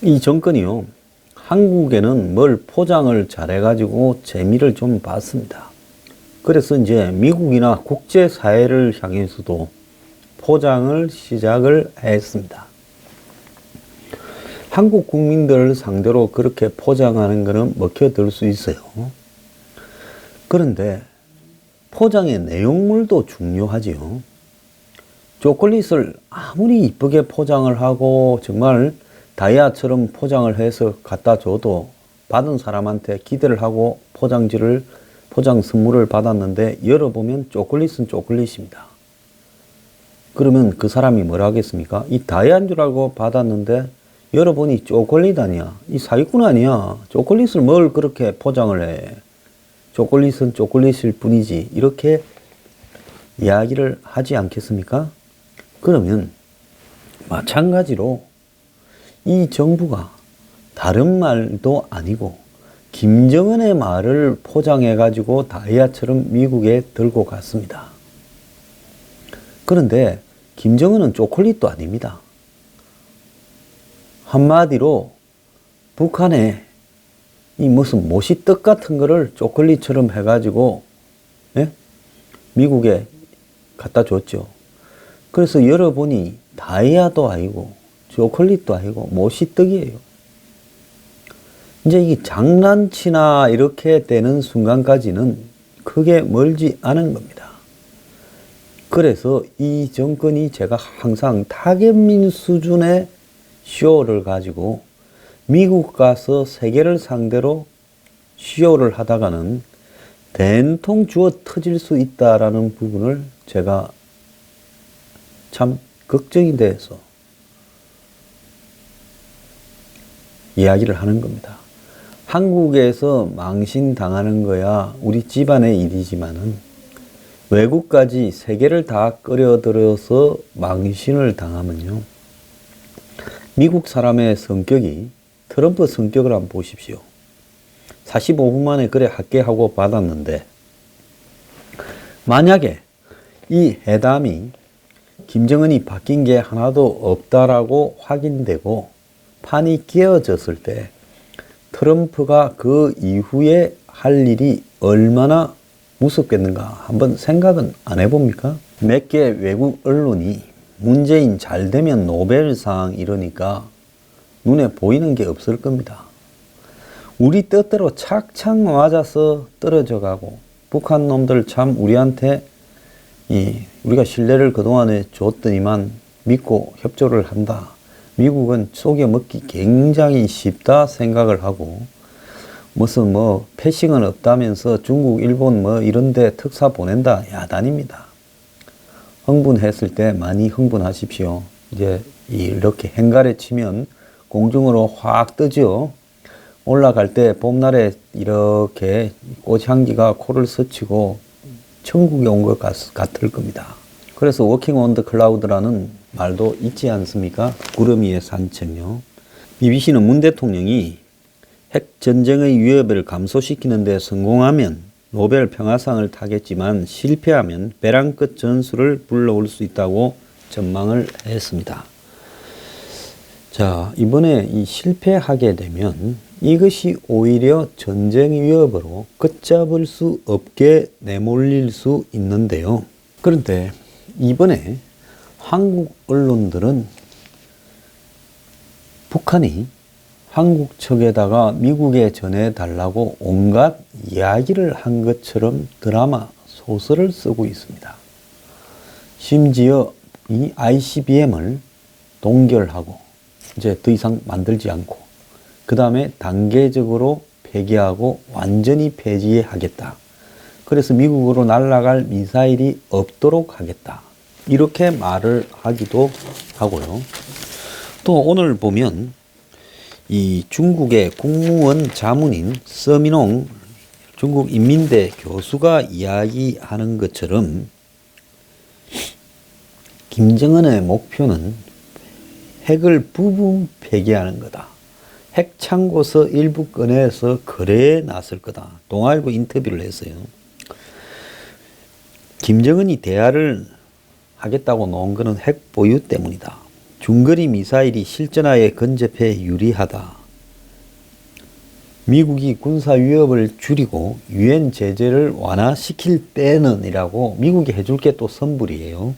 이 정권이요, 한국에는 뭘 포장을 잘해가지고 재미를 좀 봤습니다. 그래서 이제 미국이나 국제사회를 향해서도 포장을 시작을 했습니다. 한국 국민들을 상대로 그렇게 포장하는 것은 먹혀들 수 있어요. 그런데 포장의 내용물도 중요하지요. 초콜릿을 아무리 이쁘게 포장을 하고 정말 다이아처럼 포장을 해서 갖다 줘도 받은 사람한테 기대를 하고 포장 선물을 받았는데 열어보면 초콜릿은 초콜릿입니다. 그러면 그 사람이 뭐라 하겠습니까? 이 다이아인 줄 알고 받았는데 열어보니 초콜릿 아니야. 이 사기꾼 아니야. 초콜릿을 뭘 그렇게 포장을 해. 초콜릿은 초콜릿일 뿐이지. 이렇게 이야기를 하지 않겠습니까? 그러면 마찬가지로 이 정부가 다른 말도 아니고 김정은의 말을 포장해 가지고 다이아처럼 미국에 들고 갔습니다. 그런데 김정은은 초콜릿도 아닙니다. 한마디로 북한에 이 무슨 모시떡 같은 거를 초콜릿처럼 해가지고 미국에 갖다 줬죠. 그래서 열어보니 다이아도 아니고 초콜릿도 아니고 모시떡이에요. 이제 이 장난치나 이렇게 되는 순간까지는 크게 멀지 않은 겁니다. 그래서 이 정권이 제가 항상 타겟민 수준의 쇼를 가지고 미국 가서 세계를 상대로 쇼를 하다가는 된통 주워 터질 수 있다라는 부분을 제가 참 걱정이 돼서 이야기를 하는 겁니다. 한국에서 망신당하는 거야 우리 집안의 일이지만은 외국까지 세계를 다 끌어들여서 망신을 당하면요, 미국 사람의 성격이 트럼프 성격을 한번 보십시오. 45분 만에 그래 할게 하고 받았는데 만약에 이 회담이 김정은이 바뀐 게 하나도 없다라고 확인되고 판이 깨어졌을 때 트럼프가 그 이후에 할 일이 얼마나 무섭겠는가 한번 생각은 안 해봅니까? 몇 개 외국 언론이 문재인 잘 되면 노벨상 이러니까 눈에 보이는 게 없을 겁니다. 우리 뜻대로 착착 맞아서 떨어져 가고 북한 놈들 참 우리한테 우리가 신뢰를 그동안에 줬더니만 믿고 협조를 한다. 미국은 속여 먹기 굉장히 쉽다 생각을 하고 무슨 패싱은 없다면서 중국, 일본 이런 데 특사 보낸다. 야단입니다. 흥분했을 때 많이 흥분하십시오. 이제 이렇게 행가래 치면 공중으로 확 뜨죠. 올라갈 때 봄날에 이렇게 꽃향기가 코를 스치고 천국에 온 것 같을 겁니다. 그래서 워킹 온 더 클라우드라는 말도 있지 않습니까? 구름 위의 산책요. BBC는 문 대통령이 핵 전쟁의 위협을 감소시키는 데 성공하면 노벨 평화상을 타겠지만 실패하면 벼랑 끝 전술을 불러올 수 있다고 전망을 했습니다. 자, 이번에 실패하게 되면 이것이 오히려 전쟁 위협으로 걷잡을 수 없게 내몰릴 수 있는데요. 그런데 이번에 한국 언론들은 북한이 한국 측에다가 미국에 전해달라고 온갖 이야기를 한 것처럼 드라마, 소설을 쓰고 있습니다. 심지어 이 ICBM을 동결하고 이제 더 이상 만들지 않고 그 다음에 단계적으로 폐기하고 완전히 폐지하겠다. 그래서 미국으로 날아갈 미사일이 없도록 하겠다. 이렇게 말을 하기도 하고요. 또 오늘 보면 이 중국의 국무원 자문인 서민홍 중국 인민대 교수가 이야기하는 것처럼 김정은의 목표는 핵을 부분 폐기하는 거다. 핵 창고서 일부 꺼내서 거래에 나설 거다. 동아일보 인터뷰를 했어요. 김정은이 대화를 하겠다고 놓은 것은 핵 보유 때문이다. 중거리 미사일이 실전화에 근접해 유리하다. 미국이 군사 위협을 줄이고 유엔 제재를 완화시킬 때는 이라고 미국이 해줄 게 또 선불이에요.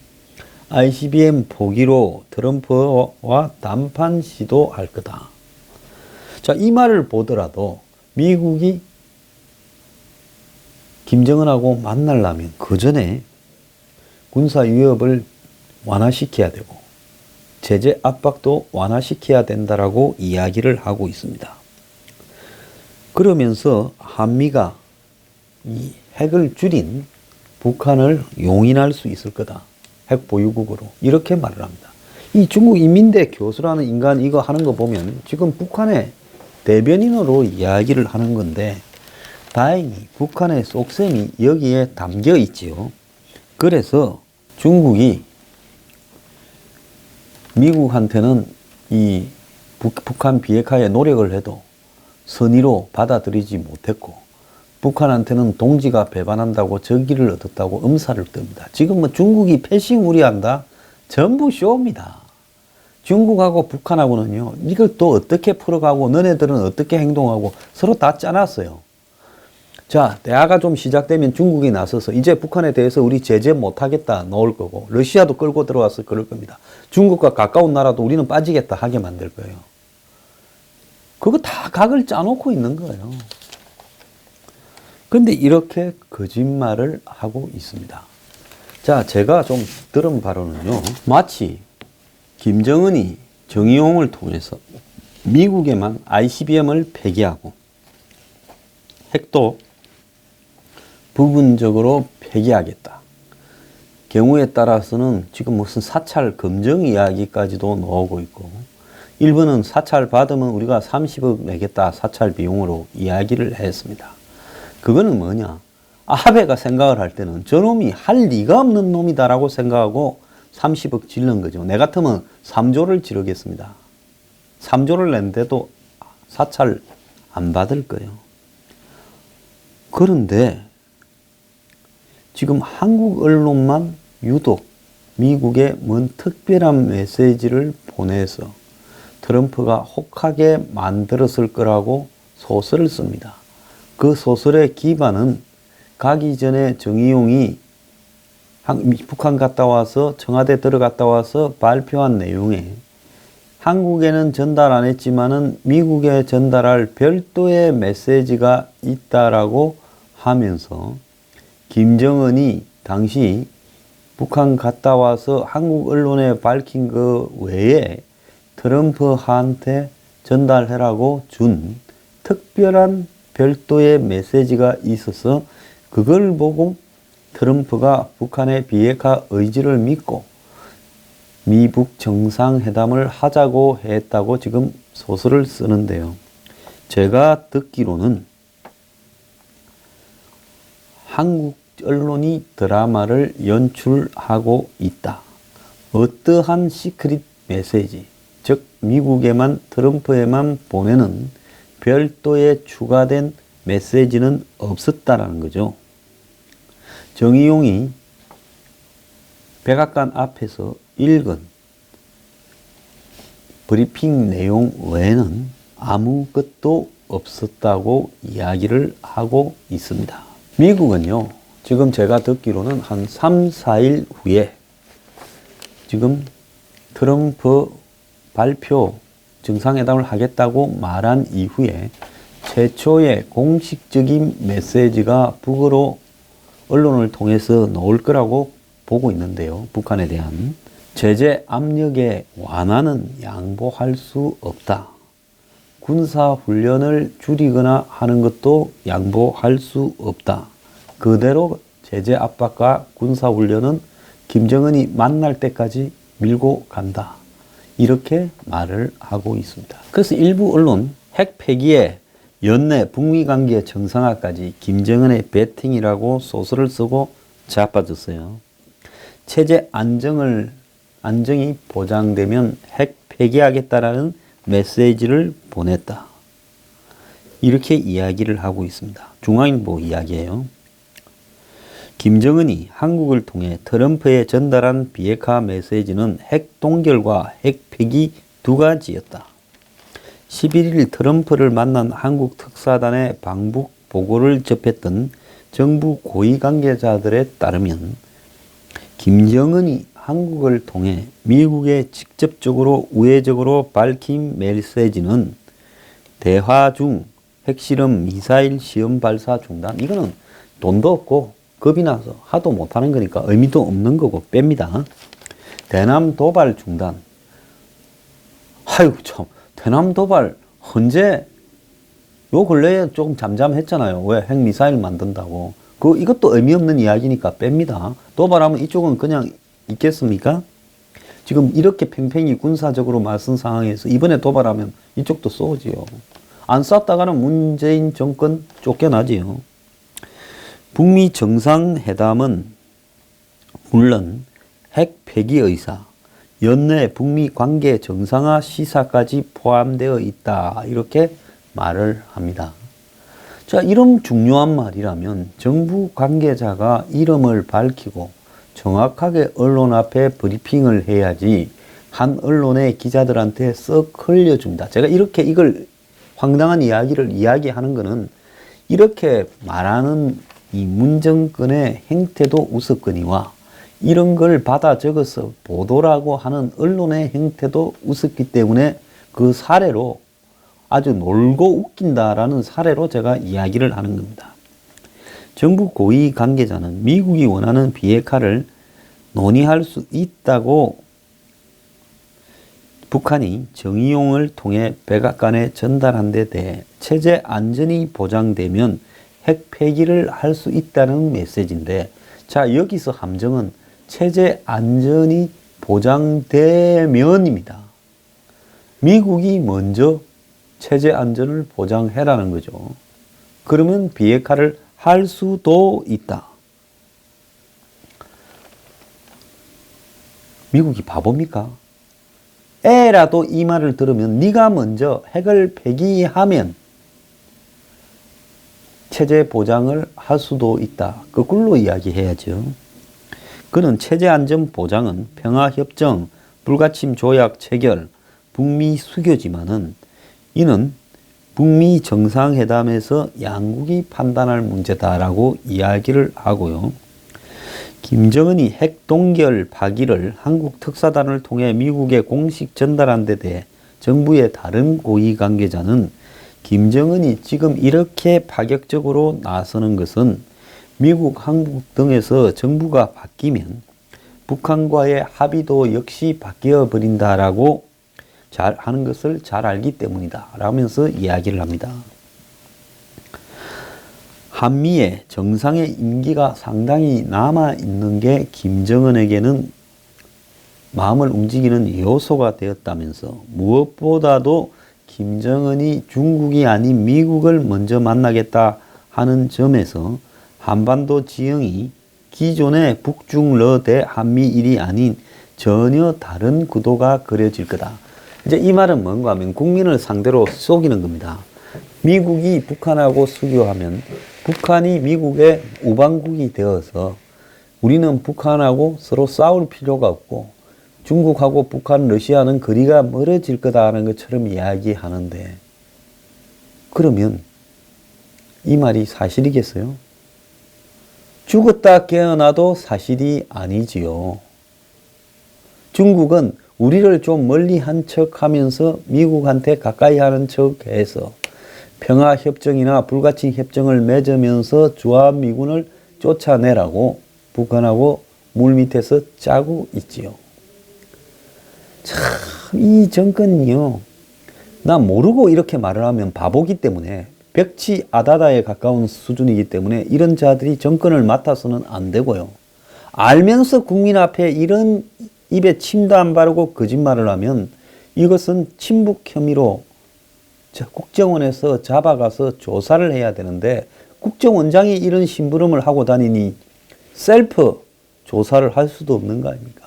ICBM 포기로 트럼프와談判 시도할 거다. 자, 이 말을 보더라도 미국이 김정은하고 만나려면 그 전에 군사 위협을 완화시켜야 되고 제재 압박도 완화시켜야 된다라고 이야기를 하고 있습니다. 그러면서 한미가 이 핵을 줄인 북한을 용인할 수 있을 거다. 핵 보유국으로. 이렇게 말을 합니다. 이 중국 인민대 교수라는 인간 이거 하는 거 보면 지금 북한의 대변인으로 이야기를 하는 건데 다행히 북한의 속셈이 여기에 담겨 있지요. 그래서 중국이 미국한테는 이 북한 비핵화에 노력을 해도 선의로 받아들이지 못했고 북한한테는 동지가 배반한다고 적의를 얻었다고 음사를 뜹니다. 지금은 중국이 패싱 우려한다? 전부 쇼입니다. 중국하고 북한하고는요, 이걸 또 어떻게 풀어가고 너네들은 어떻게 행동하고 서로 다 짜놨어요. 자, 대화가 좀 시작되면 중국이 나서서 이제 북한에 대해서 우리 제재 못하겠다 놓을 거고 러시아도 끌고 들어와서 그럴 겁니다. 중국과 가까운 나라도 우리는 빠지겠다 하게 만들 거예요. 그거 다 각을 짜놓고 있는 거예요. 그런데 이렇게 거짓말을 하고 있습니다. 자, 제가 좀 들은 바로는요, 마치 김정은이 정의용을 통해서 미국에만 ICBM을 폐기하고 핵도 부분적으로 폐기하겠다. 경우에 따라서는 지금 무슨 사찰 검증 이야기까지도 나오고 있고 일본은 사찰 받으면 우리가 30억 내겠다 사찰 비용으로 이야기를 했습니다. 그거는 뭐냐? 아베가 생각을 할 때는 저놈이 할 리가 없는 놈이다라고 생각하고 30억 지른 거죠. 내 같으면 3조를 지르겠습니다. 3조를 낸데도 사찰 안 받을 거예요. 그런데 지금 한국 언론만 유독 미국에 뭔 특별한 메시지를 보내서 트럼프가 혹하게 만들었을 거라고 소설을 씁니다. 그 소설의 기반은 가기 전에 정의용이 북한 갔다 와서 청와대 들어갔다 와서 발표한 내용에 한국에는 전달 안 했지만은 미국에 전달할 별도의 메시지가 있다라고 하면서 김정은이 당시 북한 갔다 와서 한국 언론에 밝힌 그 외에 트럼프한테 전달해라고 준 특별한 별도의 메시지가 있어서 그걸 보고 트럼프가 북한의 비핵화 의지를 믿고 미북 정상회담을 하자고 했다고 지금 소설을 쓰는데요. 제가 듣기로는 한국 언론이 드라마를 연출하고 있다. 어떠한 시크릿 메시지, 즉 미국에만 트럼프에만 보내는 별도의 추가된 메시지는 없었다라는 거죠. 정의용이 백악관 앞에서 읽은 브리핑 내용 외에는 아무것도 없었다고 이야기를 하고 있습니다. 미국은요, 지금 제가 듣기로는 한 3, 4일 후에 지금 트럼프 발표 정상회담을 하겠다고 말한 이후에 최초의 공식적인 메시지가 북으로 언론을 통해서 나올 거라고 보고 있는데요. 북한에 대한 제재 압력의 완화는 양보할 수 없다. 군사훈련을 줄이거나 하는 것도 양보할 수 없다. 그대로 제재 압박과 군사훈련은 김정은이 만날 때까지 밀고 간다. 이렇게 말을 하고 있습니다. 그래서 일부 언론 핵 폐기에 연내 북미 관계 정상화까지 김정은의 배팅이라고 소설을 쓰고 자빠졌어요. 체제 안정이 보장되면 핵 폐기하겠다라는 메시지를 보냈다. 이렇게 이야기를 하고 있습니다. 중앙일보 이야기예요. 김정은이 한국을 통해 트럼프에 전달한 비핵화 메시지는 핵 동결과 핵 폐기 두 가지였다. 11일 트럼프를 만난 한국 특사단의 방북 보고를 접했던 정부 고위 관계자들에 따르면 김정은이 한국을 통해 미국에 직접적으로 우회적으로 밝힌 메시지는 대화 중 핵실험 미사일 시험 발사 중단. 이거는 돈도 없고 겁이 나서 하도 못하는 거니까 의미도 없는 거고 뺍니다. 대남 도발 중단. 아이고 참, 대남 도발 언제 요 근래에 조금 잠잠했잖아요. 왜 핵미사일 만든다고. 이것도 의미 없는 이야기니까 뺍니다. 도발하면 이쪽은 그냥 있겠습니까? 지금 이렇게 팽팽히 군사적으로 맞선 상황에서 이번에 도발하면 이쪽도 쏘지요. 안 쐈다가는 문재인 정권 쫓겨나지요. 북미 정상회담은 물론 핵 폐기 의사, 연내 북미 관계 정상화 시사까지 포함되어 있다. 이렇게 말을 합니다. 자, 이런 중요한 말이라면 정부 관계자가 이름을 밝히고 정확하게 언론 앞에 브리핑을 해야지 한 언론의 기자들한테 썩 흘려줍니다. 제가 이렇게 이걸 황당한 이야기를 이야기하는 것은 이렇게 말하는 이 문정권의 행태도 우습거니와 이런 걸 받아 적어서 보도라고 하는 언론의 행태도 우습기 때문에 그 사례로 아주 놀고 웃긴다라는 사례로 제가 이야기를 하는 겁니다. 정부 고위 관계자는 미국이 원하는 비핵화를 논의할 수 있다고 북한이 정의용을 통해 백악관에 전달한 데 대해 체제 안전이 보장되면 핵 폐기를 할 수 있다는 메시지인데, 자, 여기서 함정은 체제 안전이 보장되면입니다. 미국이 먼저 체제 안전을 보장해라는 거죠. 그러면 비핵화를 할 수도 있다. 미국이 바보입니까? 애라도 이 말을 들으면 네가 먼저 핵을 폐기하면 체제 보장을 할 수도 있다. 거꾸로 이야기해야죠. 그는 체제 안전 보장은 평화협정, 불가침 조약 체결, 북미 수교지만은 이는 북미 정상회담에서 양국이 판단할 문제다라고 이야기를 하고요. 김정은이 핵 동결 파기를 한국 특사단을 통해 미국에 공식 전달한 데 대해 정부의 다른 고위 관계자는 김정은이 지금 이렇게 파격적으로 나서는 것은 미국, 한국 등에서 정부가 바뀌면 북한과의 합의도 역시 바뀌어 버린다라고 하는 것을 잘 알기 때문이다 라면서 이야기를 합니다. 한미의 정상의 임기가 상당히 남아있는 게 김정은에게는 마음을 움직이는 요소가 되었다면서 무엇보다도 김정은이 중국이 아닌 미국을 먼저 만나겠다 하는 점에서 한반도 지형이 기존의 북중러 대한미일이 아닌 전혀 다른 구도가 그려질 거다. 이제 이 말은 뭔가 하면 국민을 상대로 속이는 겁니다. 미국이 북한하고 수교하면 북한이 미국의 우방국이 되어서 우리는 북한하고 서로 싸울 필요가 없고 중국하고 북한, 러시아는 거리가 멀어질 거다라는 것처럼 이야기하는데, 그러면 이 말이 사실이겠어요? 죽었다 깨어나도 사실이 아니지요. 중국은 우리를 좀 멀리 한 척 하면서 미국한테 가까이 하는 척 해서 평화협정이나 불가침 협정을 맺으면서 주한미군을 쫓아내라고 북한하고 물밑에서 짜고 있지요. 참, 이 정권이요. 나 모르고 이렇게 말을 하면 바보기 때문에 벽치 아다다에 가까운 수준이기 때문에 이런 자들이 정권을 맡아서는 안 되고요. 알면서 국민 앞에 이런 입에 침도 안 바르고 거짓말을 하면 이것은 친북 혐의로 국정원에서 잡아가서 조사를 해야 되는데 국정원장이 이런 심부름을 하고 다니니 셀프 조사를 할 수도 없는 거 아닙니까?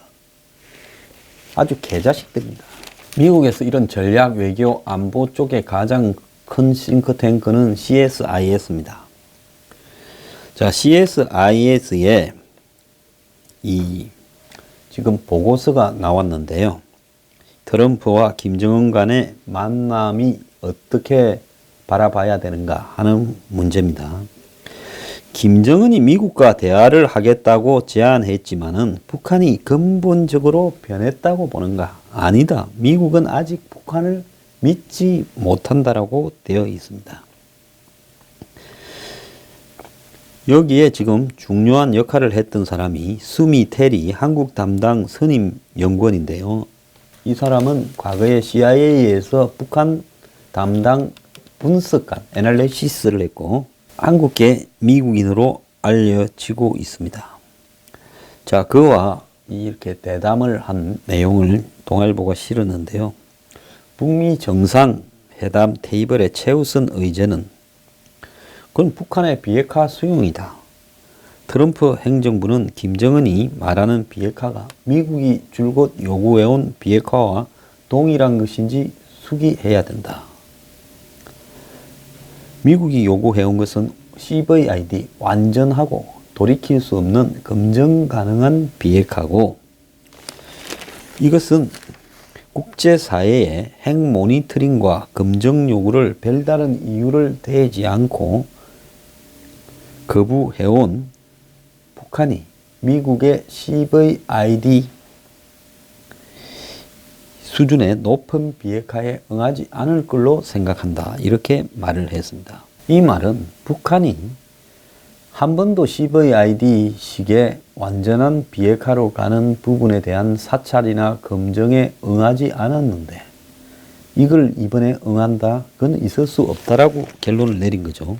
아주 개자식들입니다. 미국에서 이런 전략 외교 안보 쪽에 가장 큰 싱크탱크는 CSIS입니다. 자, CSIS에 이 지금 보고서가 나왔는데요. 트럼프와 김정은 간의 만남이 어떻게 바라봐야 되는가 하는 문제입니다. 김정은이 미국과 대화를 하겠다고 제안했지만은 북한이 근본적으로 변했다고 보는가? 아니다. 미국은 아직 북한을 믿지 못한다라고 되어 있습니다. 여기에 지금 중요한 역할을 했던 사람이 수미 테리 한국 담당 선임 연구원인데요. 이 사람은 과거에 CIA에서 북한 담당 분석관, 애널리시스를 했고 한국계 미국인으로 알려지고 있습니다. 자, 그와 이렇게 대담을 한 내용을 동아일보가 실었는데요. 북미 정상회담 테이블의 최우선 의제는 그건 북한의 비핵화 수용이다. 트럼프 행정부는 김정은이 말하는 비핵화가 미국이 줄곧 요구해온 비핵화와 동일한 것인지 숙의해야 된다. 미국이 요구해온 것은 CVID, 완전하고 돌이킬 수 없는 검증 가능한 비핵화고, 이것은 국제사회의 핵 모니터링과 검증 요구를 별다른 이유를 대지 않고 거부해온 북한이 미국의 CVID 수준의 높은 비핵화에 응하지 않을 걸로 생각한다. 이렇게 말을 했습니다. 이 말은 북한이 한 번도 CVID식의 완전한 비핵화로 가는 부분에 대한 사찰이나 검증에 응하지 않았는데 이걸 이번에 응한다? 그건 있을 수 없다라고 결론을 내린 거죠.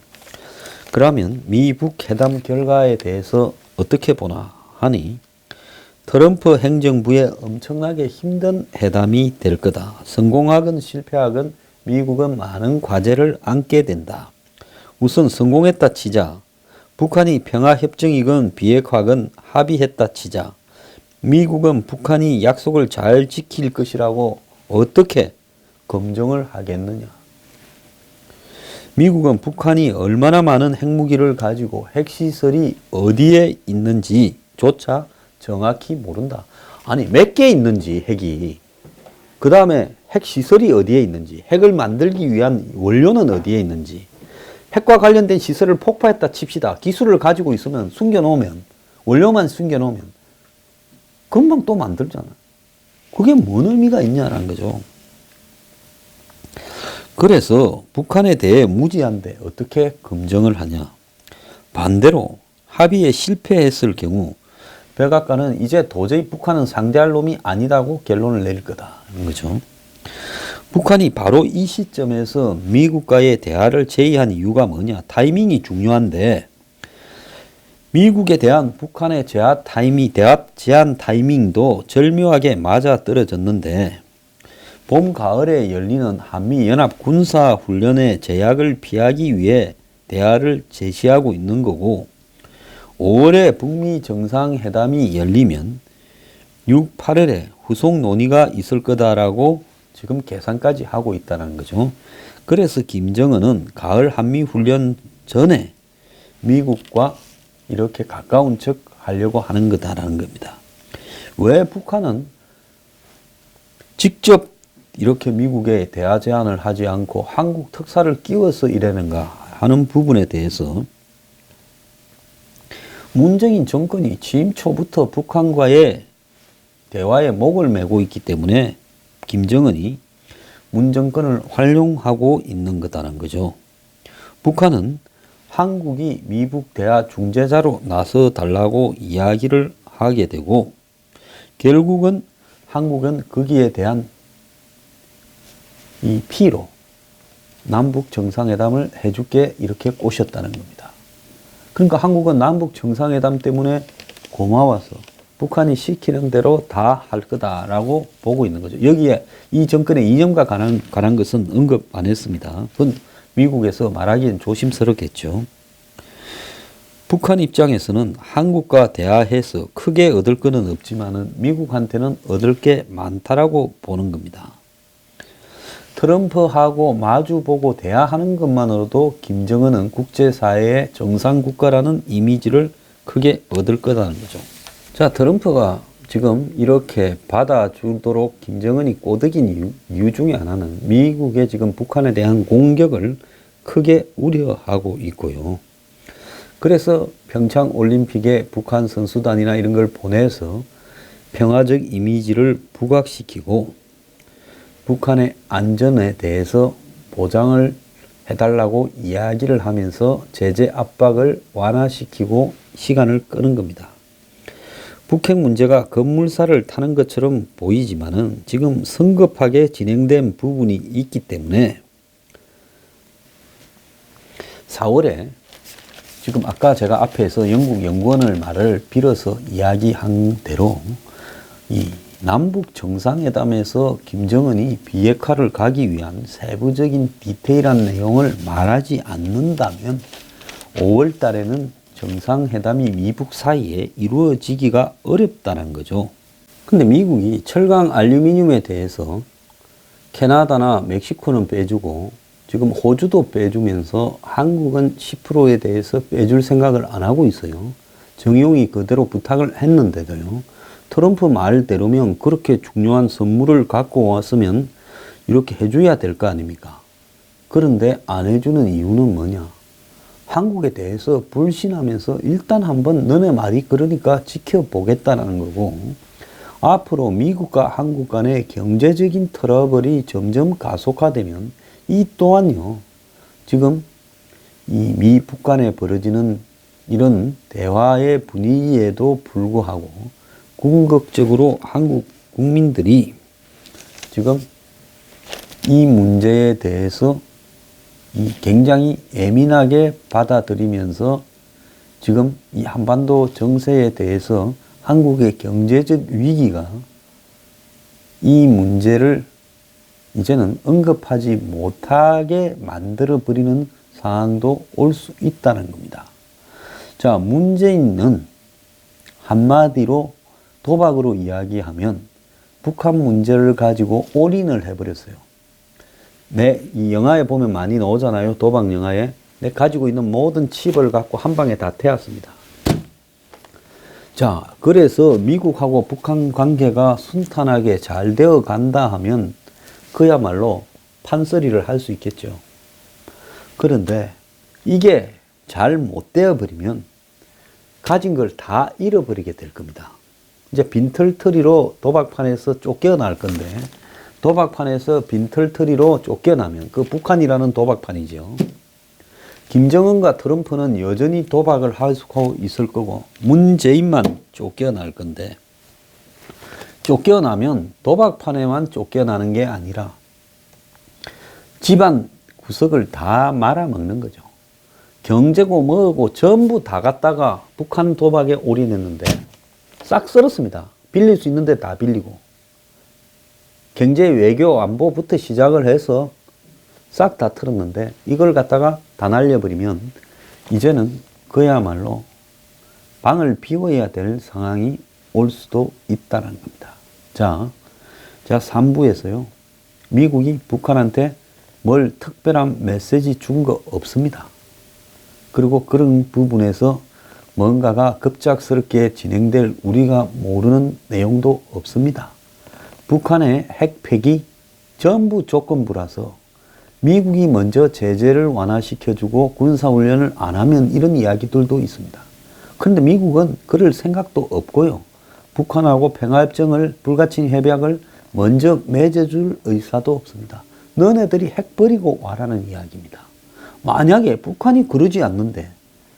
그러면 미북 회담 결과에 대해서 어떻게 보나 하니 트럼프 행정부의 엄청나게 힘든 회담이 될 거다. 성공하건 실패하건 미국은 많은 과제를 안게 된다. 우선 성공했다 치자. 북한이 평화협정이건 비핵화건 합의했다 치자. 미국은 북한이 약속을 잘 지킬 것이라고 어떻게 검증을 하겠느냐. 미국은 북한이 얼마나 많은 핵무기를 가지고 핵시설이 어디에 있는지조차 정확히 모른다. 아니, 몇 개 있는지 핵이, 그 다음에 핵시설이 어디에 있는지, 핵을 만들기 위한 원료는 어디에 있는지, 핵과 관련된 시설을 폭파했다 칩시다. 기술을 가지고 있으면 숨겨놓으면, 원료만 숨겨놓으면 금방 또 만들잖아. 그게 뭔 의미가 있냐라는 거죠. 그래서 북한에 대해 무지한데 어떻게 검증을 하냐. 반대로 합의에 실패했을 경우 백악관은 이제 도저히 북한은 상대할 놈이 아니다고 결론을 내릴 거다는 거죠. 북한이 바로 이 시점에서 미국과의 대화를 제의한 이유가 뭐냐. 타이밍이 중요한데 미국에 대한 북한의 대화 제한 타이밍도 절묘하게 맞아 떨어졌는데 봄, 가을에 열리는 한미연합 군사훈련의 제약을 피하기 위해 대화를 제시하고 있는 거고 5월에 북미 정상회담이 열리면 6, 8월에 후속 논의가 있을 거다라고 지금 계산까지 하고 있다는 거죠. 그래서 김정은은 가을 한미훈련 전에 미국과 이렇게 가까운 척 하려고 하는 거다라는 겁니다. 왜 북한은 직접 이렇게 미국에 대화 제안을 하지 않고 한국 특사를 끼워서 이러는가 하는 부분에 대해서 문재인 정권이 취임 초부터 북한과의 대화에 목을 매고 있기 때문에 김정은이 문 정권을 활용하고 있는 거다라는 거죠. 북한은 한국이 미북 대화 중재자로 나서 달라고 이야기를 하게 되고 결국은 한국은 거기에 대한 이 피로 남북 정상회담을 해줄게 이렇게 꼬셨다는 겁니다. 그러니까 한국은 남북 정상회담 때문에 고마워서 북한이 시키는 대로 다 할 거다라고 보고 있는 거죠. 여기에 이 정권의 이념과 관한 것은 언급 안 했습니다. 그건 미국에서 말하기엔 조심스럽겠죠. 북한 입장에서는 한국과 대화해서 크게 얻을 거는 없지만은 미국한테는 얻을 게 많다라고 보는 겁니다. 트럼프하고 마주보고 대화하는 것만으로도 김정은은 국제사회의 정상국가라는 이미지를 크게 얻을 거라는 거죠. 자, 트럼프가 지금 이렇게 받아주도록 김정은이 꼬드긴 이유 중에 하나는 미국의 지금 북한에 대한 공격을 크게 우려하고 있고요. 그래서 평창 올림픽에 북한 선수단이나 이런 걸 보내서 평화적 이미지를 부각시키고 북한의 안전에 대해서 보장을 해달라고 이야기를 하면서 제재 압박을 완화시키고 시간을 끄는 겁니다. 북핵 문제가 급물살을 타는 것처럼 보이지만은 지금 성급하게 진행된 부분이 있기 때문에 4월에 지금 아까 제가 앞에서 영국 연구원을 말을 빌어서 이야기한 대로 이 남북 정상회담에서 김정은이 비핵화를 가기 위한 세부적인 디테일한 내용을 말하지 않는다면 5월 달에는 정상회담이 미북 사이에 이루어지기가 어렵다는 거죠. 근데 미국이 철강 알루미늄에 대해서 캐나다나 멕시코는 빼주고 지금 호주도 빼주면서 한국은 10%에 대해서 빼줄 생각을 안 하고 있어요. 정용이 그대로 부탁을 했는데도요. 트럼프 말대로면 그렇게 중요한 선물을 갖고 왔으면 이렇게 해줘야 될 거 아닙니까? 그런데 안 해주는 이유는 뭐냐? 한국에 대해서 불신하면서 일단 한번 너네 말이 그러니까 지켜보겠다는 거고, 앞으로 미국과 한국 간의 경제적인 트러블이 점점 가속화되면 이 또한요, 지금 이 미 북간에 벌어지는 이런 대화의 분위기에도 불구하고 궁극적으로 한국 국민들이 지금 이 문제에 대해서 굉장히 예민하게 받아들이면서 지금 이 한반도 정세에 대해서 한국의 경제적 위기가 이 문제를 이제는 언급하지 못하게 만들어버리는 상황도 올 수 있다는 겁니다. 자, 문재인은 한마디로 도박으로 이야기하면 북한 문제를 가지고 올인을 해버렸어요. 이 영화에 보면 많이 나오잖아요. 도박 영화에. 내 가지고 있는 모든 칩을 갖고 한 방에 다 태웠습니다. 자, 그래서 미국하고 북한 관계가 순탄하게 잘 되어 간다 하면 그야말로 판서리를 할 수 있겠죠. 그런데 이게 잘 못 되어 버리면 가진 걸 다 잃어버리게 될 겁니다. 이제 빈털터리로 도박판에서 쫓겨날 건데, 도박판에서 빈털터리로 쫓겨나면 그 북한이라는 도박판이죠. 김정은과 트럼프는 여전히 도박을 하고 있을 거고 문재인만 쫓겨날 건데, 쫓겨나면 도박판에만 쫓겨나는 게 아니라 집안 구석을 다 말아먹는 거죠. 경제고 뭐고 전부 다 갖다가 북한 도박에 올인했는데 싹 썰었습니다. 빌릴 수 있는데 다 빌리고, 경제, 외교, 안보부터 시작을 해서 싹 다 틀었는데 이걸 갖다가 다 날려버리면 이제는 그야말로 방을 비워야 될 상황이 올 수도 있다는 겁니다. 자, 제가 3부에서요. 미국이 북한한테 뭘 특별한 메시지 준 거 없습니다. 그리고 그런 부분에서 뭔가가 급작스럽게 진행될 우리가 모르는 내용도 없습니다. 북한의 핵 폐기 전부 조건부라서 미국이 먼저 제재를 완화시켜주고 군사훈련을 안 하면 이런 이야기들도 있습니다. 그런데 미국은 그럴 생각도 없고요. 북한하고 평화협정을, 불가침 협약을 먼저 맺어줄 의사도 없습니다. 너네들이 핵 버리고 와라는 이야기입니다. 만약에 북한이 그러지 않는데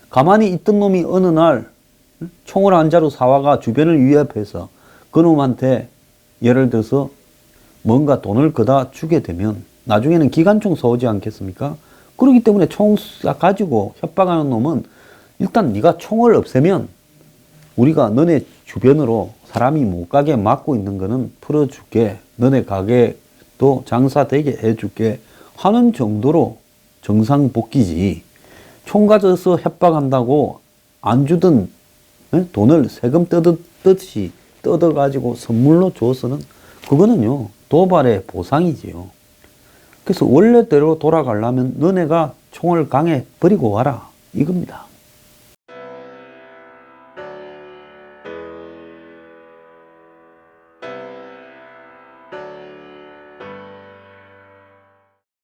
가만히 있던 놈이 어느 날 총을 한 자루 사와가 주변을 위협해서 그놈한테 예를 들어서 뭔가 돈을 거다 주게 되면 나중에는 기관총 쏘지 않겠습니까? 그렇기 때문에 총 가지고 협박하는 놈은 일단 네가 총을 없애면 우리가 너네 주변으로 사람이 못 가게 막고 있는 거는 풀어줄게, 너네 가게도 장사되게 해줄게 하는 정도로 정상 복귀지, 총 가져서 협박한다고 안 주던 돈을 세금 뜯듯이 뜯어가지고 선물로 줘서는 그거는요 도발의 보상이지요. 그래서 원래대로 돌아가려면 너네가 총을 강에 버리고 와라 이겁니다.